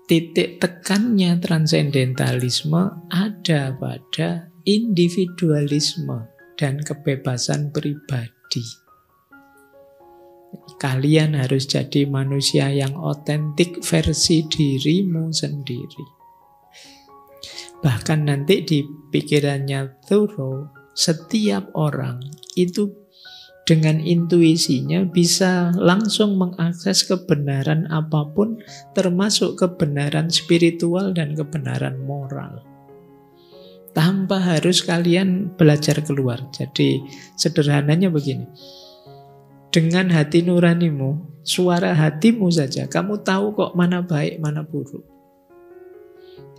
titik tekannya transendentalisme ada pada individualisme dan kebebasan pribadi. Kalian harus jadi manusia yang otentik versi dirimu sendiri. Bahkan nanti di pikirannya Thoreau, setiap orang itu dengan intuisinya bisa langsung mengakses kebenaran apapun, termasuk kebenaran spiritual dan kebenaran moral, tanpa harus kalian belajar keluar. Jadi sederhananya begini, dengan hati nuranimu, suara hatimu saja, kamu tahu kok mana baik, mana buruk.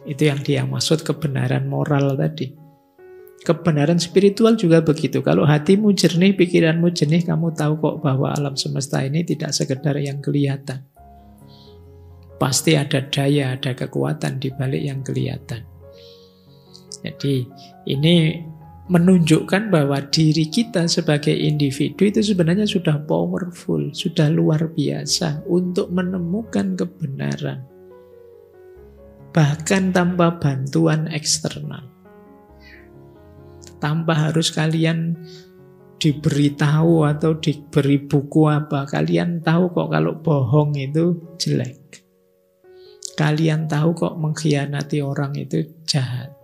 Itu yang dia maksud kebenaran moral tadi. Kebenaran spiritual juga begitu. Kalau hatimu jernih, pikiranmu jernih, kamu tahu kok bahwa alam semesta ini tidak sekedar yang kelihatan. Pasti ada daya, ada kekuatan di balik yang kelihatan. Jadi ini menunjukkan bahwa diri kita sebagai individu itu sebenarnya sudah powerful, sudah luar biasa untuk menemukan kebenaran. Bahkan tanpa bantuan eksternal. Tanpa harus kalian diberitahu atau diberi buku apa. Kalian tahu kok kalau bohong itu jelek. Kalian tahu kok mengkhianati orang itu jahat.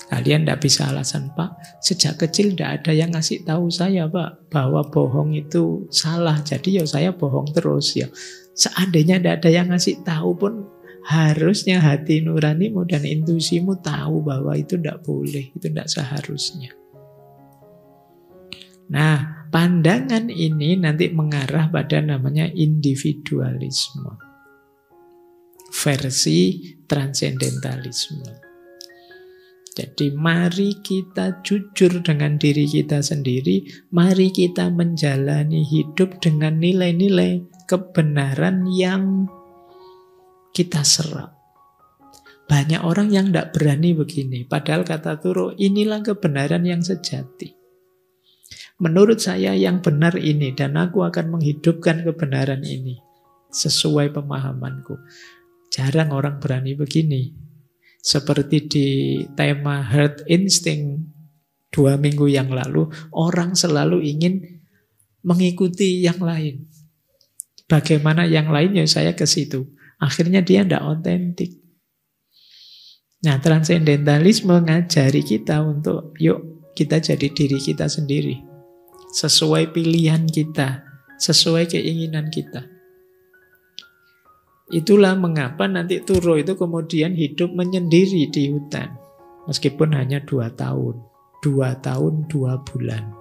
Kalian tidak bisa alasan, Pak, sejak kecil tidak ada yang ngasih tahu saya, Pak, bahwa bohong itu salah. Jadi ya saya bohong terus. Ya, seandainya tidak ada yang ngasih tahu pun, harusnya hati nuranimu dan intuisimu tahu bahwa itu tidak boleh, itu tidak seharusnya. Nah, pandangan ini nanti mengarah pada namanya individualisme versi transendentalisme. Jadi mari kita jujur dengan diri kita sendiri, mari kita menjalani hidup dengan nilai-nilai kebenaran yang kita serap. Banyak orang yang tidak berani begini. Padahal kata Thoreau, inilah kebenaran yang sejati. Menurut saya yang benar ini, dan aku akan menghidupkan kebenaran ini sesuai pemahamanku. Jarang orang berani begini. Seperti di tema Herd Instinct 2 minggu yang lalu, orang selalu ingin mengikuti yang lain. Bagaimana yang lainnya saya ke situ. Akhirnya dia tidak otentik. Nah, transendentalisme mengajari kita untuk yuk kita jadi diri kita sendiri. Sesuai pilihan kita, sesuai keinginan kita. Itulah mengapa nanti Thoreau itu kemudian hidup menyendiri di hutan. Meskipun hanya 2 tahun. 2 tahun, 2 bulan.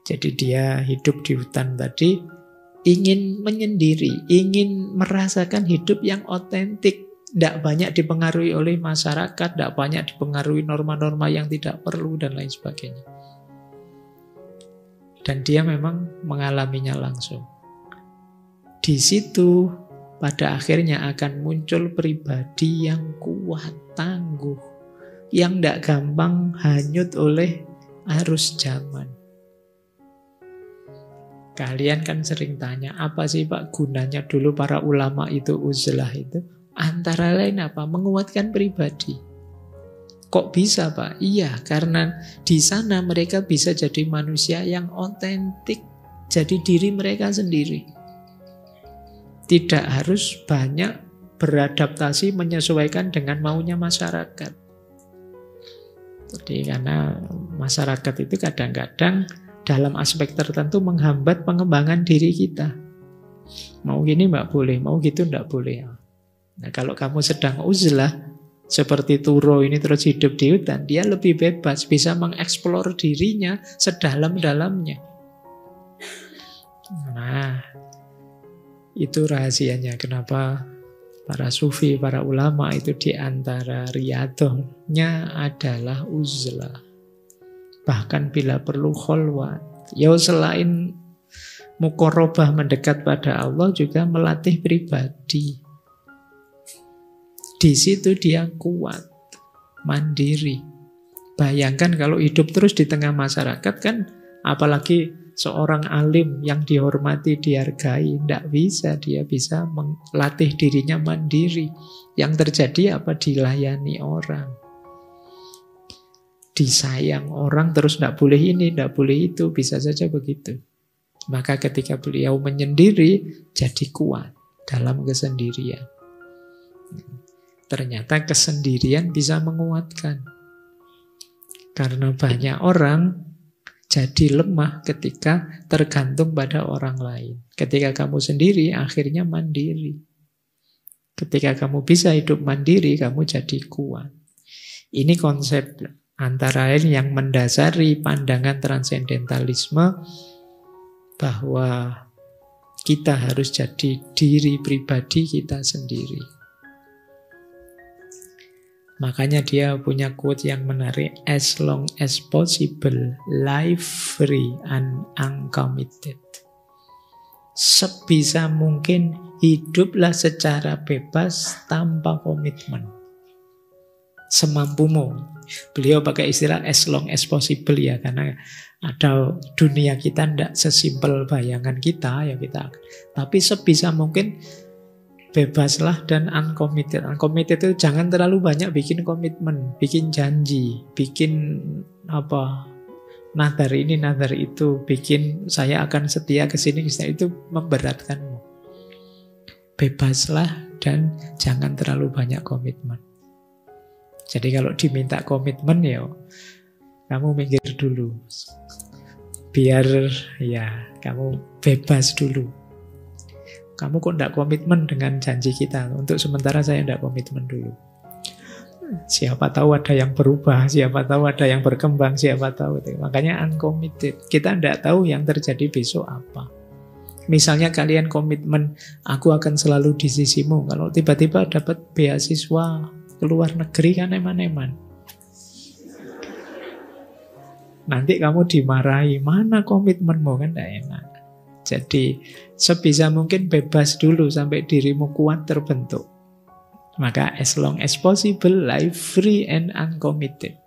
Jadi dia hidup di hutan tadi, ingin menyendiri, ingin merasakan hidup yang otentik. Tidak banyak dipengaruhi oleh masyarakat, tidak banyak dipengaruhi norma-norma yang tidak perlu, dan lain sebagainya. Dan dia memang mengalaminya langsung. Di situ pada akhirnya akan muncul pribadi yang kuat, tangguh, yang tidak gampang hanyut oleh arus zaman. Kalian kan sering tanya, apa sih Pak gunanya dulu para ulama itu uzlah itu? Antara lain apa? Menguatkan pribadi. Kok bisa Pak? Iya, karena di sana mereka bisa jadi manusia yang otentik, jadi diri mereka sendiri. Tidak harus banyak beradaptasi menyesuaikan dengan maunya masyarakat. Jadi karena masyarakat itu kadang-kadang dalam aspek tertentu menghambat pengembangan diri kita. Mau gini mbak boleh, mau gitu ndak boleh. Nah kalau kamu sedang uzlah, seperti Thoreau ini terus hidup di hutan, dia lebih bebas, bisa mengeksplor dirinya sedalam-dalamnya. Nah, itu rahasianya kenapa para sufi, para ulama itu di antara riyadhahnya adalah uzlah. Bahkan bila perlu kholwat. Ya selain muqarrabah mendekat pada Allah, juga melatih pribadi. Di situ dia kuat, mandiri. Bayangkan kalau hidup terus di tengah masyarakat kan Apalagi seorang alim yang dihormati, dihargai, tidak bisa. Dia bisa melatih dirinya mandiri. Yang terjadi apa? Dilayani orang, disayang orang, terus tidak boleh ini, tidak boleh itu. Bisa saja begitu. Maka ketika beliau menyendiri, jadi kuat dalam kesendirian. Ternyata kesendirian bisa menguatkan. Karena banyak orang jadi lemah ketika tergantung pada orang lain. Ketika kamu sendiri, akhirnya mandiri. Ketika kamu bisa hidup mandiri, kamu jadi kuat. Ini konsep antara lain yang mendasari pandangan transendentalisme, bahwa kita harus jadi diri pribadi kita sendiri. Makanya dia punya quote yang menarik, as long as possible, live free and uncommitted. Sebisa mungkin hiduplah secara bebas tanpa komitmen. Semampumu. Beliau pakai istilah as long as possible ya, karena ada dunia kita tidak sesimpel bayangan kita ya kita. Tapi sebisa mungkin bebaslah dan uncommitted. Uncommitted itu jangan terlalu banyak bikin komitmen, bikin janji, bikin nadar ini, nadar itu, bikin saya akan setia ke sini, itu memberatkanmu. Bebaslah dan jangan terlalu banyak komitmen. Jadi kalau diminta komitmen ya kamu minggir dulu. Biar ya kamu bebas dulu. Kamu kok tidak komitmen dengan janji kita? Untuk sementara saya tidak komitmen dulu. Siapa tahu ada yang berubah, siapa tahu ada yang berkembang, siapa tahu. Makanya uncommitted. Kita tidak tahu yang terjadi besok apa. Misalnya kalian komitmen, aku akan selalu di sisimu. Kalau tiba-tiba dapat beasiswa ke luar negeri kan eman-eman. Nanti kamu dimarahi, mana komitmenmu, kan tidak enak. Jadi sebisa mungkin bebas dulu sampai dirimu kuat terbentuk. Maka as long as possible, live free and uncommitted.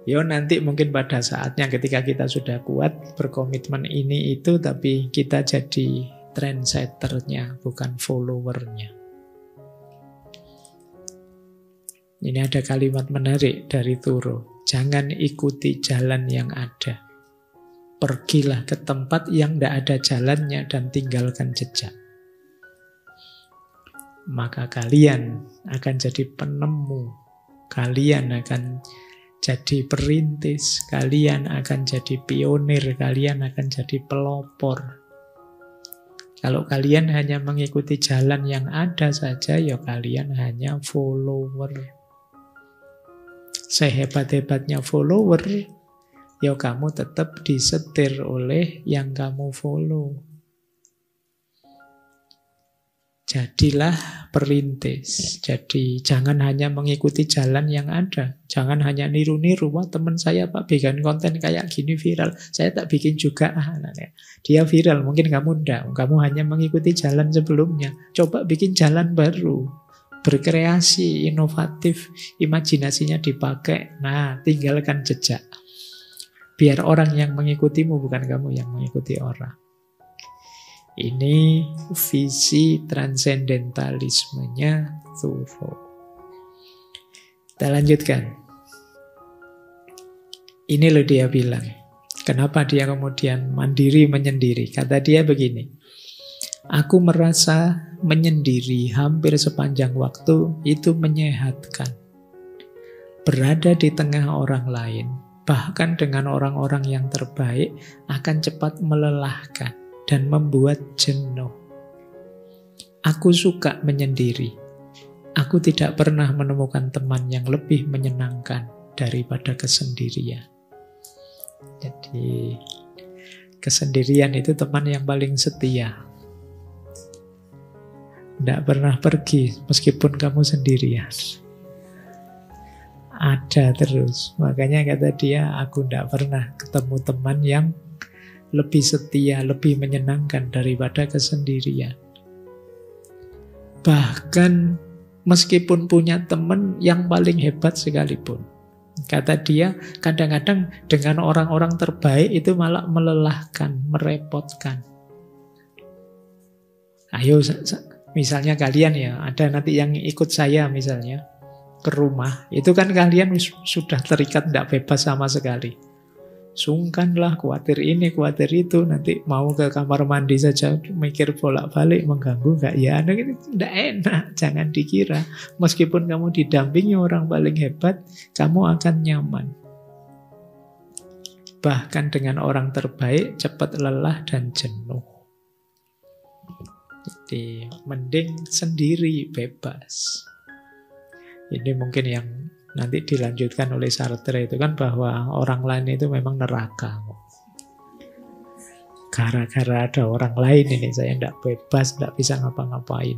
Yo nanti mungkin pada saatnya ketika kita sudah kuat berkomitmen ini itu, tapi kita jadi trendsetternya, bukan followernya. Ini ada kalimat menarik dari Thoreau. Jangan ikuti jalan yang ada. Pergilah ke tempat yang tidak ada jalannya dan tinggalkan jejak. Maka kalian akan jadi penemu. Kalian akan jadi perintis. Kalian akan jadi pionir. Kalian akan jadi pelopor. Kalau kalian hanya mengikuti jalan yang ada saja, ya kalian hanya follower. Sehebat-hebatnya follower, ya kamu tetap disetir oleh yang kamu follow. Jadilah perintis. Jadi jangan hanya mengikuti jalan yang ada. Jangan hanya niru-niru. Wah teman saya Pak bikin konten kayak gini viral, saya tak bikin juga. Dia viral, mungkin kamu enggak. Kamu hanya mengikuti jalan sebelumnya. Coba bikin jalan baru. Berkreasi, inovatif, imajinasinya dipakai. Nah, tinggalkan jejak. Biar orang yang mengikutimu, bukan kamu yang mengikuti orang. Ini visi transendentalismenya Thoreau. Kita lanjutkan. Ini loh dia bilang. Kenapa dia kemudian mandiri menyendiri? Kata dia begini. Aku merasa menyendiri hampir sepanjang waktu itu menyehatkan. Berada di tengah orang lain, bahkan dengan orang-orang yang terbaik, akan cepat melelahkan dan membuat jenuh. Aku suka menyendiri. Aku tidak pernah menemukan teman yang lebih menyenangkan daripada kesendirian. Jadi, kesendirian itu teman yang paling setia. Tidak pernah pergi meskipun kamu sendirian. Ada terus. Makanya kata dia, aku tidak pernah ketemu teman yang lebih setia, lebih menyenangkan daripada kesendirian. Bahkan meskipun punya teman yang paling hebat sekalipun, Kata dia, kadang-kadang dengan orang-orang terbaik itu malah melelahkan, merepotkan. Ayo, misalnya kalian ya, ada nanti yang ikut saya misalnya ke rumah, itu kan kalian sudah terikat, tidak bebas sama sekali. Sungkanlah, khawatir ini, khawatir itu, nanti mau ke kamar mandi saja mikir bolak-balik, mengganggu nggak ya? Tidak enak, jangan dikira. Meskipun kamu didampingi orang paling hebat, kamu akan nyaman. Bahkan dengan orang terbaik, cepat lelah dan jenuh. Jadi, mending sendiri bebas. Ini mungkin yang nanti dilanjutkan oleh Sartre itu kan, bahwa orang lain itu memang neraka. Gara-gara ada orang lain ini saya tidak bebas, tidak bisa ngapa-ngapain.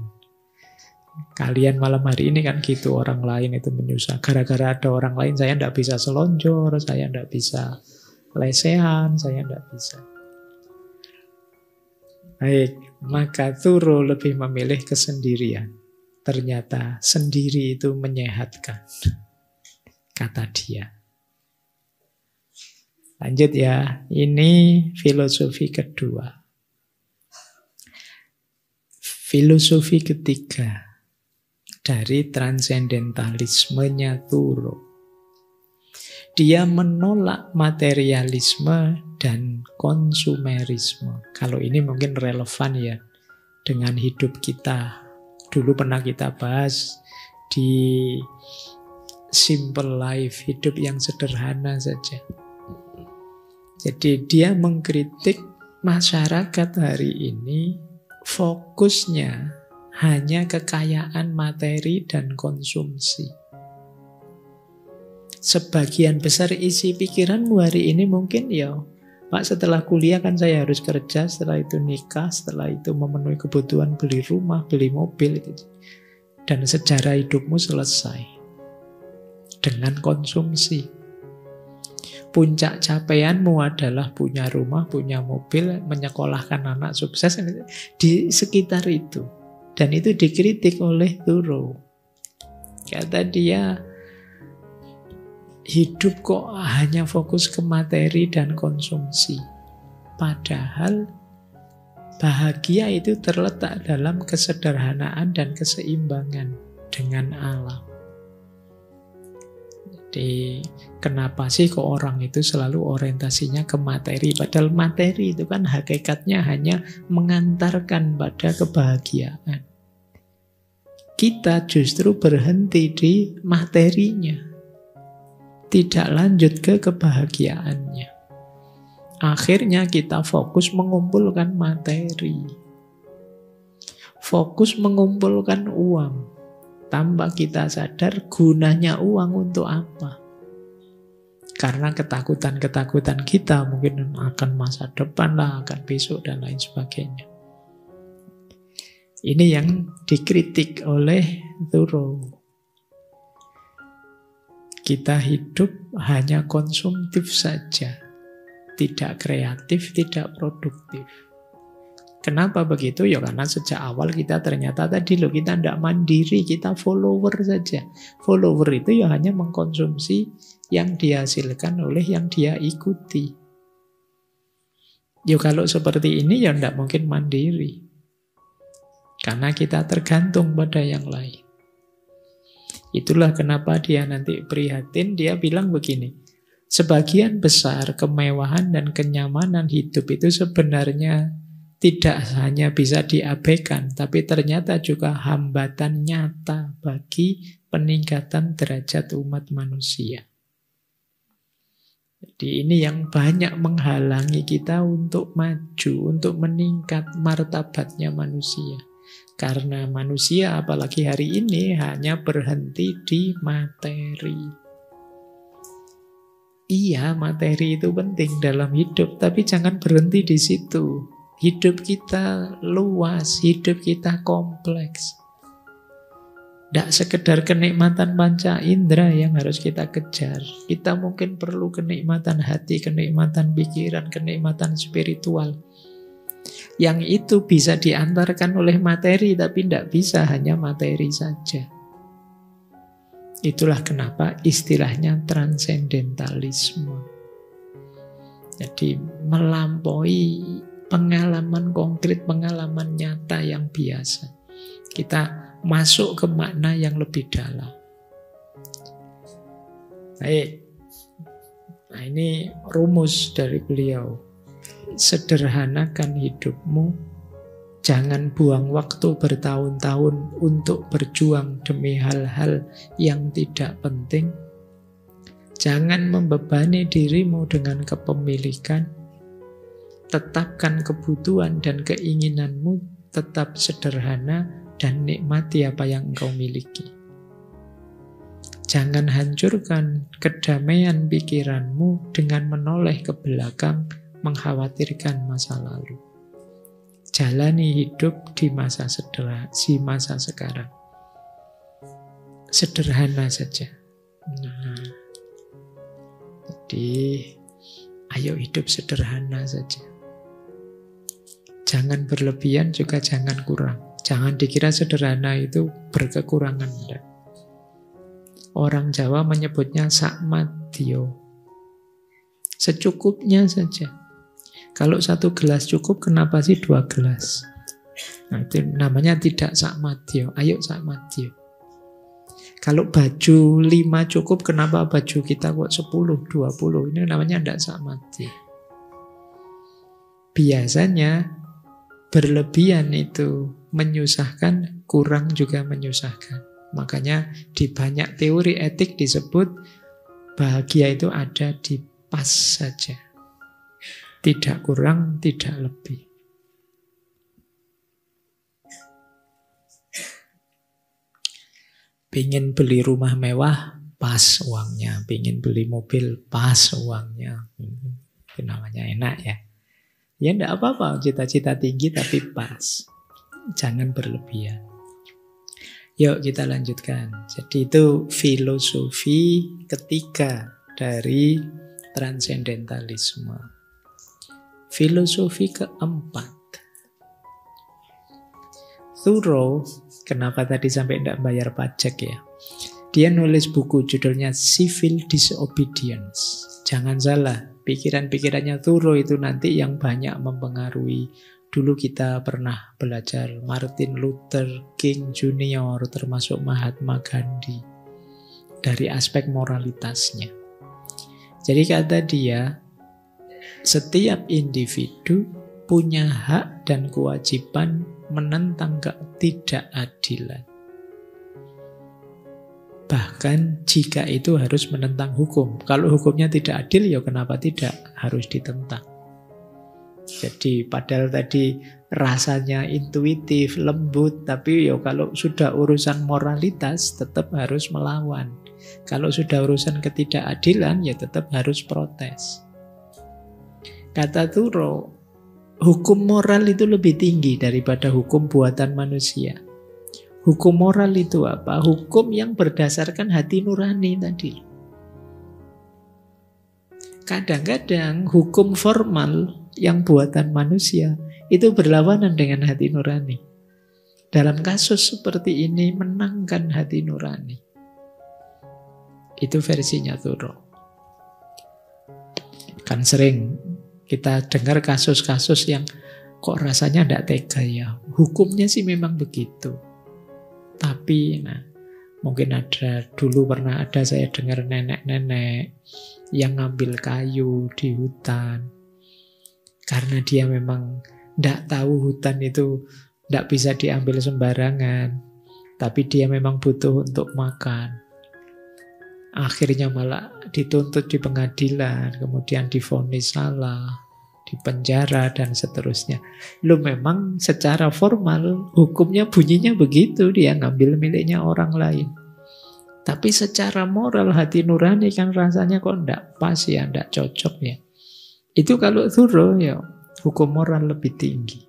Kalian malam hari ini kan gitu, orang lain itu menyusah. Gara-gara ada orang lain saya tidak bisa selonjor, saya tidak bisa lesehan, saya tidak bisa. Baik, maka Thoreau lebih memilih kesendirian. Ternyata sendiri itu menyehatkan, kata dia. Lanjut ya, ini filosofi kedua. Filosofi ketiga dari transendentalismenya Thoreau. Dia menolak materialisme dan konsumerisme. Kalau ini mungkin relevan ya dengan hidup kita. Dulu pernah kita bahas di Simple Life, hidup yang sederhana saja. Jadi dia mengkritik masyarakat hari ini fokusnya hanya kekayaan materi dan konsumsi. Sebagian besar isi pikiranmu hari ini mungkin ya, Pak, setelah kuliah kan saya harus kerja, setelah itu nikah, setelah itu memenuhi kebutuhan beli rumah, beli mobil. Dan sejarah hidupmu selesai dengan konsumsi. Puncak capaianmu adalah punya rumah, punya mobil, menyekolahkan anak sukses di sekitar itu. Dan itu dikritik oleh Thoreau. Kata dia, hidup kok hanya fokus ke materi dan konsumsi. Padahal bahagia itu terletak dalam kesederhanaan dan keseimbangan dengan alam. Jadi kenapa sih kok orang itu selalu orientasinya ke materi? Padahal materi itu kan hakikatnya hanya mengantarkan pada kebahagiaan. Kita justru berhenti di materinya, tidak lanjut ke kebahagiaannya. Akhirnya kita fokus mengumpulkan materi, fokus mengumpulkan uang, tanpa kita sadar gunanya uang untuk apa. Karena ketakutan-ketakutan kita mungkin akan masa depan lah, akan besok dan lain sebagainya. Ini yang dikritik oleh Thoreau. Kita hidup hanya konsumtif saja, tidak kreatif, tidak produktif. Kenapa begitu? Ya karena sejak awal kita ternyata tadi loh, kita tidak mandiri, kita follower saja. Follower itu ya hanya mengkonsumsi yang dihasilkan oleh yang dia ikuti. Ya kalau seperti ini ya tidak mungkin mandiri. Karena kita tergantung pada yang lain. Itulah kenapa dia nanti prihatin, dia bilang begini, sebagian besar kemewahan dan kenyamanan hidup itu sebenarnya tidak hanya bisa diabaikan, tapi ternyata juga hambatan nyata bagi peningkatan derajat umat manusia. Jadi ini yang banyak menghalangi kita untuk maju, untuk meningkat martabatnya manusia. Karena manusia apalagi hari ini hanya berhenti di materi. Iya, materi itu penting dalam hidup, tapi jangan berhenti di situ. Hidup kita luas, hidup kita kompleks. Tidak sekedar kenikmatan panca indera yang harus kita kejar. Kita mungkin perlu kenikmatan hati, kenikmatan pikiran, kenikmatan spiritual. Yang itu bisa diantarkan oleh materi, tapi tidak bisa hanya materi saja. Itulah kenapa istilahnya transendentalisme. Jadi melampaui pengalaman konkret, pengalaman nyata yang biasa. Kita masuk ke makna yang lebih dalam. Baik. Nah, ini rumus dari beliau. Sederhanakan hidupmu. Jangan buang waktu bertahun-tahun untuk berjuang demi hal-hal yang tidak penting. Jangan membebani dirimu dengan kepemilikan. Tetapkan kebutuhan dan keinginanmu tetap sederhana dan nikmati apa yang engkau miliki. Jangan hancurkan kedamaian pikiranmu dengan menoleh ke belakang, mengkhawatirkan masa lalu. Jalani hidup di masa sekarang. Sederhana saja. Nah, jadi ayo hidup sederhana saja. Jangan berlebihan juga jangan kurang. Jangan dikira sederhana itu berkekurangan. Enggak. Orang Jawa menyebutnya sakmadyo. Secukupnya saja. Kalau 1 gelas cukup, kenapa sih 2 gelas? Nah, itu namanya tidak sakmadyo. Ayo sakmadyo. Kalau baju 5 cukup, kenapa baju kita kok 10, 20? Ini namanya tidak sakmadyo. Biasanya berlebihan itu menyusahkan, kurang juga menyusahkan. Makanya di banyak teori etik disebut bahagia itu ada di pas saja. Tidak kurang, tidak lebih. Pingin beli rumah mewah, pas uangnya. Pingin beli mobil, pas uangnya. Itu namanya enak ya. Ya enggak apa-apa, cita-cita tinggi tapi pas. Jangan berlebihan. Yuk kita lanjutkan. Jadi itu filosofi ketiga dari transendentalisme. Filosofi keempat. Thoreau, kenapa tadi sampai tidak bayar pajak ya? Dia nulis buku judulnya Civil Disobedience. Jangan salah, pikiran-pikirannya Thoreau itu nanti yang banyak mempengaruhi. Dulu kita pernah belajar Martin Luther King Jr. termasuk Mahatma Gandhi. Dari aspek moralitasnya. Jadi kata dia, setiap individu punya hak dan kewajiban menentang ketidakadilan. Bahkan jika itu harus menentang hukum. Kalau hukumnya tidak adil, ya kenapa tidak harus ditentang. Jadi padahal tadi rasanya intuitif, lembut, tapi ya kalau sudah urusan moralitas tetap harus melawan. Kalau sudah urusan ketidakadilan, ya tetap harus protes. Kata Thoreau, hukum moral itu lebih tinggi daripada hukum buatan manusia. Hukum moral itu apa? Hukum yang berdasarkan hati nurani tadi. Kadang-kadang hukum formal yang buatan manusia itu berlawanan dengan hati nurani. Dalam kasus seperti ini menangkan hati nurani. Itu versinya Thoreau. Kan sering kita dengar kasus-kasus yang kok rasanya tidak tega ya. Hukumnya sih memang begitu. Tapi mungkin dulu pernah ada saya dengar nenek-nenek yang ngambil kayu di hutan. Karena dia memang tidak tahu hutan itu tidak bisa diambil sembarangan. Tapi dia memang butuh untuk makan. Akhirnya malah dituntut di pengadilan, kemudian divonis salah, dipenjara dan seterusnya. Lu memang secara formal hukumnya bunyinya begitu, dia ngambil miliknya orang lain. Tapi secara moral hati nurani kan rasanya kok ndak pas ya, ndak cocok ya. Itu kalau Thoreau ya hukum moral lebih tinggi.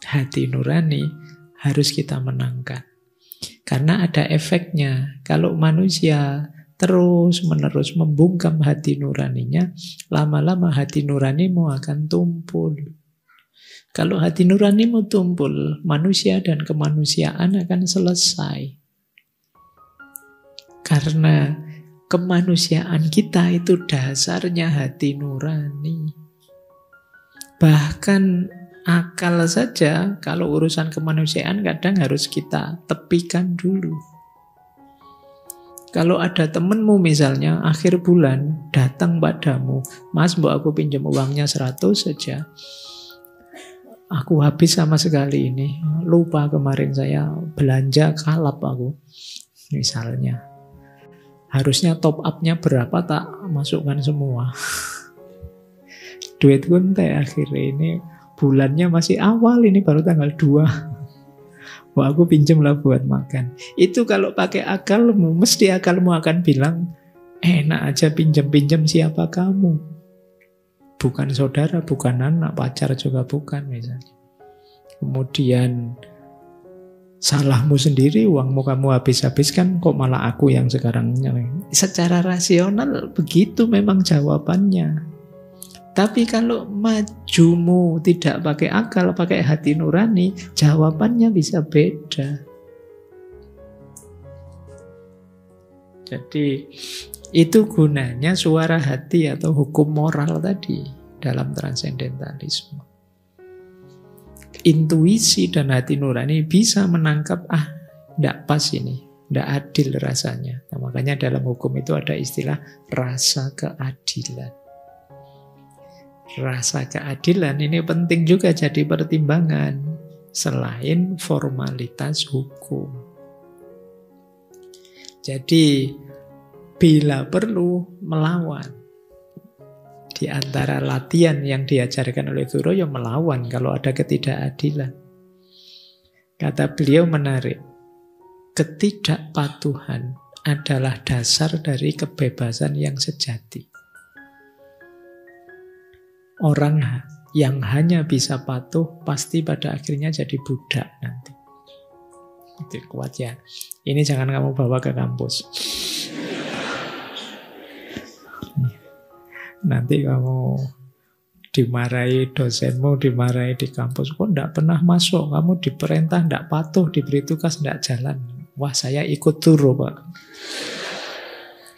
Hati nurani harus kita menangkan. Karena ada efeknya. Kalau manusia terus-menerus membungkam hati nuraninya, lama-lama hati nuranimu akan tumpul. Kalau hati nuranimu tumpul, manusia dan kemanusiaan akan selesai. Karena kemanusiaan kita itu dasarnya hati nurani. Bahkan akal saja, kalau urusan kemanusiaan kadang harus kita tepikan dulu. Kalau ada temenmu misalnya akhir bulan datang padamu, Mas, mbok aku pinjam uangnya 100 saja. Aku habis sama sekali ini. Lupa kemarin saya belanja kalap aku. Misalnya. Harusnya top up-nya berapa tak masukkan semua. Duit kuntai akhirnya ini. Bulannya masih awal, ini baru tanggal 2. Wah, aku pinjam lah buat makan. Itu kalau pakai akalmu, mesti akalmu akan bilang, enak aja pinjam-pinjam, siapa kamu? Bukan saudara, bukan anak, pacar juga bukan misalnya. Kemudian salahmu sendiri, uangmu kamu habis-habiskan, kok malah aku yang sekarang. Secara rasional begitu memang jawabannya. Tapi kalau majumu tidak pakai akal, pakai hati nurani, jawabannya bisa beda. Jadi itu gunanya suara hati atau hukum moral tadi dalam transendentalisme. Intuisi dan hati nurani bisa menangkap, tidak pas ini, tidak adil rasanya. Nah, makanya dalam hukum itu ada istilah rasa keadilan. Rasa keadilan ini penting juga jadi pertimbangan selain formalitas hukum. Jadi bila perlu melawan. Di antara latihan yang diajarkan oleh Thoreau ya melawan kalau ada ketidakadilan. Kata beliau menarik. Ketidakpatuhan adalah dasar dari kebebasan yang sejati. Orang yang hanya bisa patuh pasti pada akhirnya jadi budak nanti. Itu kuat ya. Ini jangan kamu bawa ke kampus. Nanti kamu dimarahi dosenmu, dimarahi di kampus. Kok enggak pernah masuk? Kamu diperintah enggak patuh, diberi tugas enggak jalan. Wah, saya ikut Thoreau, Pak.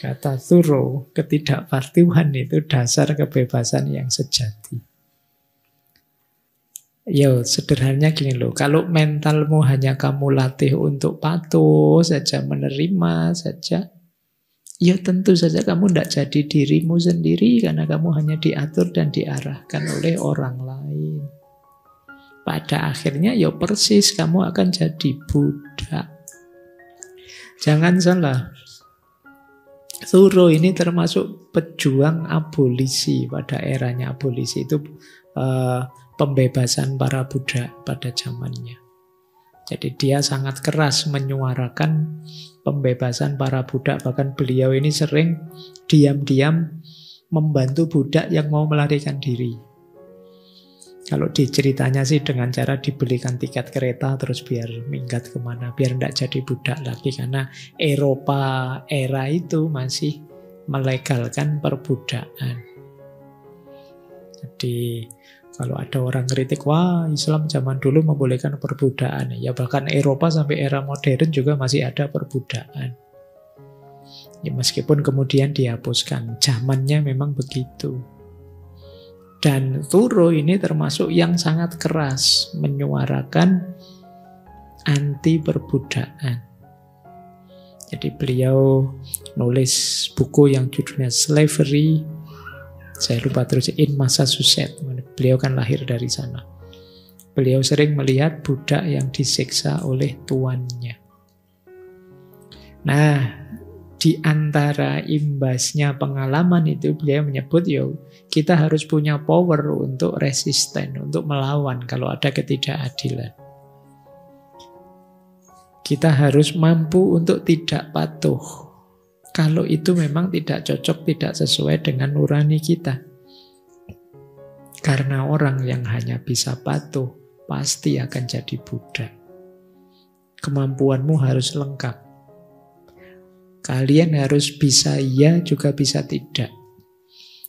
Kata Thoreau, ketidakpatuhan itu dasar kebebasan yang sejati. Yo, sederhananya gini loh, kalau mentalmu hanya kamu latih untuk patuh saja, menerima saja, ya tentu saja kamu tidak jadi dirimu sendiri karena kamu hanya diatur dan diarahkan oleh orang lain. Pada akhirnya ya persis kamu akan jadi budak. Jangan salah, Thoreau ini termasuk pejuang abolisi pada eranya abolisi itu pembebasan para budak pada zamannya. Jadi dia sangat keras menyuarakan pembebasan para budak. Bahkan beliau ini sering diam-diam membantu budak yang mau melarikan diri. Kalau diceritanya sih dengan cara dibelikan tiket kereta terus biar minggat kemana, biar tidak jadi budak lagi. Karena Eropa era itu masih melegalkan perbudakan. Jadi kalau ada orang kritik, wah Islam zaman dulu membolehkan perbudakan. Ya bahkan Eropa sampai era modern juga masih ada perbudakan. Ya meskipun kemudian dihapuskan, zamannya memang begitu. Dan Thoreau ini termasuk yang sangat keras menyuarakan anti perbudakan. Jadi beliau nulis buku yang judulnya Slavery, saya lupa terus, in Massachusetts. Beliau kan lahir dari sana. Beliau sering melihat budak yang disiksa oleh tuannya. Nah, di antara imbasnya pengalaman itu beliau menyebut, kita harus punya power untuk resisten, untuk melawan kalau ada ketidakadilan. Kita harus mampu untuk tidak patuh kalau itu memang tidak cocok, tidak sesuai dengan nurani kita. Karena orang yang hanya bisa patuh pasti akan jadi budak. Kemampuanmu harus lengkap. Kalian harus bisa iya juga bisa tidak.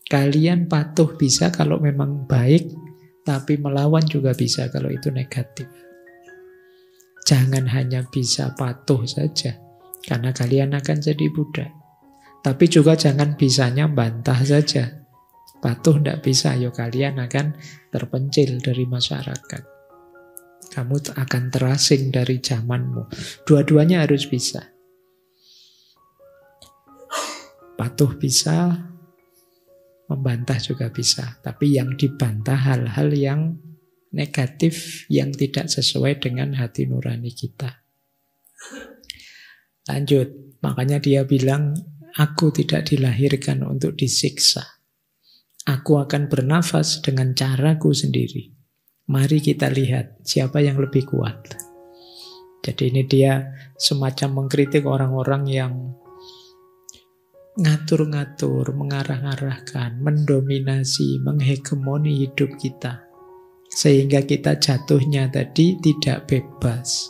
Kalian patuh bisa kalau memang baik, tapi melawan juga bisa kalau itu negatif. Jangan hanya bisa patuh saja. Karena kalian akan jadi budak. Tapi juga jangan bisanya bantah saja. Patuh tidak bisa, ya kalian akan terpencil dari masyarakat. Kamu akan terasing dari zamanmu. Dua-duanya harus bisa. Patuh bisa, membantah juga bisa. Tapi yang dibantah hal-hal yang negatif, yang tidak sesuai dengan hati nurani kita. Lanjut, makanya dia bilang, aku tidak dilahirkan untuk disiksa. Aku akan bernafas dengan caraku sendiri. Mari kita lihat siapa yang lebih kuat. Jadi ini dia semacam mengkritik orang-orang yang ngatur-ngatur, mengarah-arahkan, mendominasi, menghegemoni hidup kita. Sehingga kita jatuhnya tadi tidak bebas.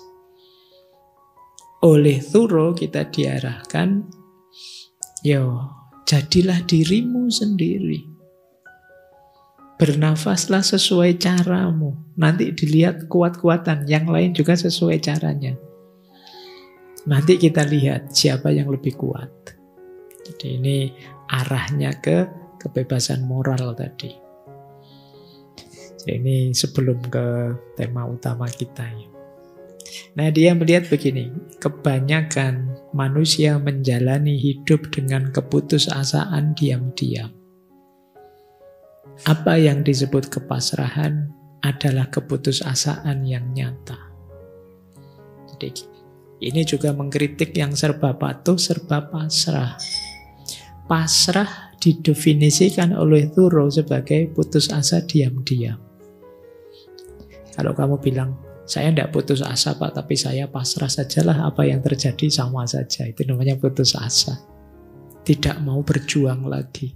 Oleh Thoreau kita diarahkan, jadilah dirimu sendiri. Bernafaslah sesuai caramu. Nanti dilihat kuat-kuatan, yang lain juga sesuai caranya. Nanti kita lihat siapa yang lebih kuat. Jadi ini arahnya ke kebebasan moral tadi. Jadi ini sebelum ke tema utama kita. Nah, dia melihat begini, kebanyakan manusia menjalani hidup dengan keputusasaan diam-diam. Apa yang disebut kepasrahan adalah keputusasaan yang nyata. Jadi ini juga mengkritik yang serba patuh, serba pasrah. Pasrah didefinisikan oleh Thoreau sebagai putus asa diam-diam. Kalau kamu bilang, saya tidak putus asa Pak, tapi saya pasrah sajalah, apa yang terjadi sama saja. Itu namanya putus asa. Tidak mau berjuang lagi.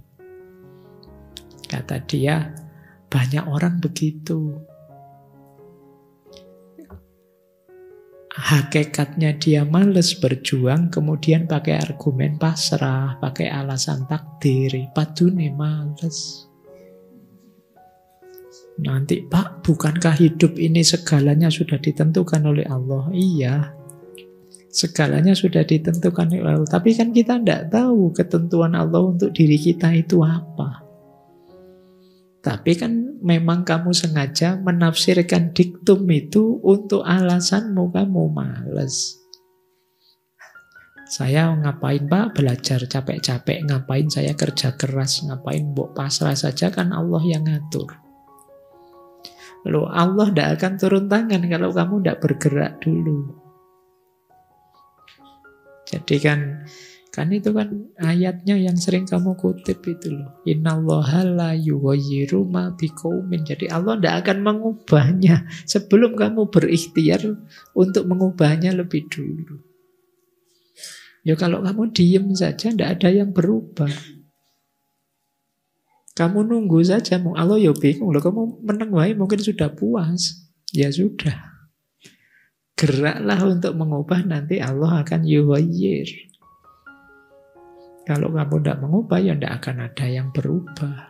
Kata dia, banyak orang begitu. Hakikatnya dia males berjuang, kemudian pakai argumen pasrah, pakai alasan takdir, padune males. Nanti Pak, bukankah hidup ini segalanya sudah ditentukan oleh Allah? Iya, segalanya sudah ditentukan oleh Allah. Tapi kan kita tidak tahu ketentuan Allah untuk diri kita itu apa. Tapi kan memang kamu sengaja menafsirkan diktum itu untuk alasanmu, kamu males. Saya ngapain Pak belajar capek-capek, ngapain saya kerja keras, ngapain mbok pasrah saja, kan Allah yang ngatur. Loh, Allah tidak akan turun tangan kalau kamu tidak bergerak dulu. Jadi kan itu kan ayatnya yang sering kamu kutip itu loh. Innallaha la yughayyiru ma biqaumin. Jadi Allah tidak akan mengubahnya sebelum kamu berikhtiar untuk mengubahnya lebih dulu. Ya kalau kamu diem saja tidak ada yang berubah. Kamu nunggu saja, Allah ya bingung loh, kamu menang wae mungkin sudah puas. Ya sudah. Geraklah untuk mengubah, nanti Allah akan yuhayyir. Kalau kamu tidak mengubah, ya tidak akan ada yang berubah.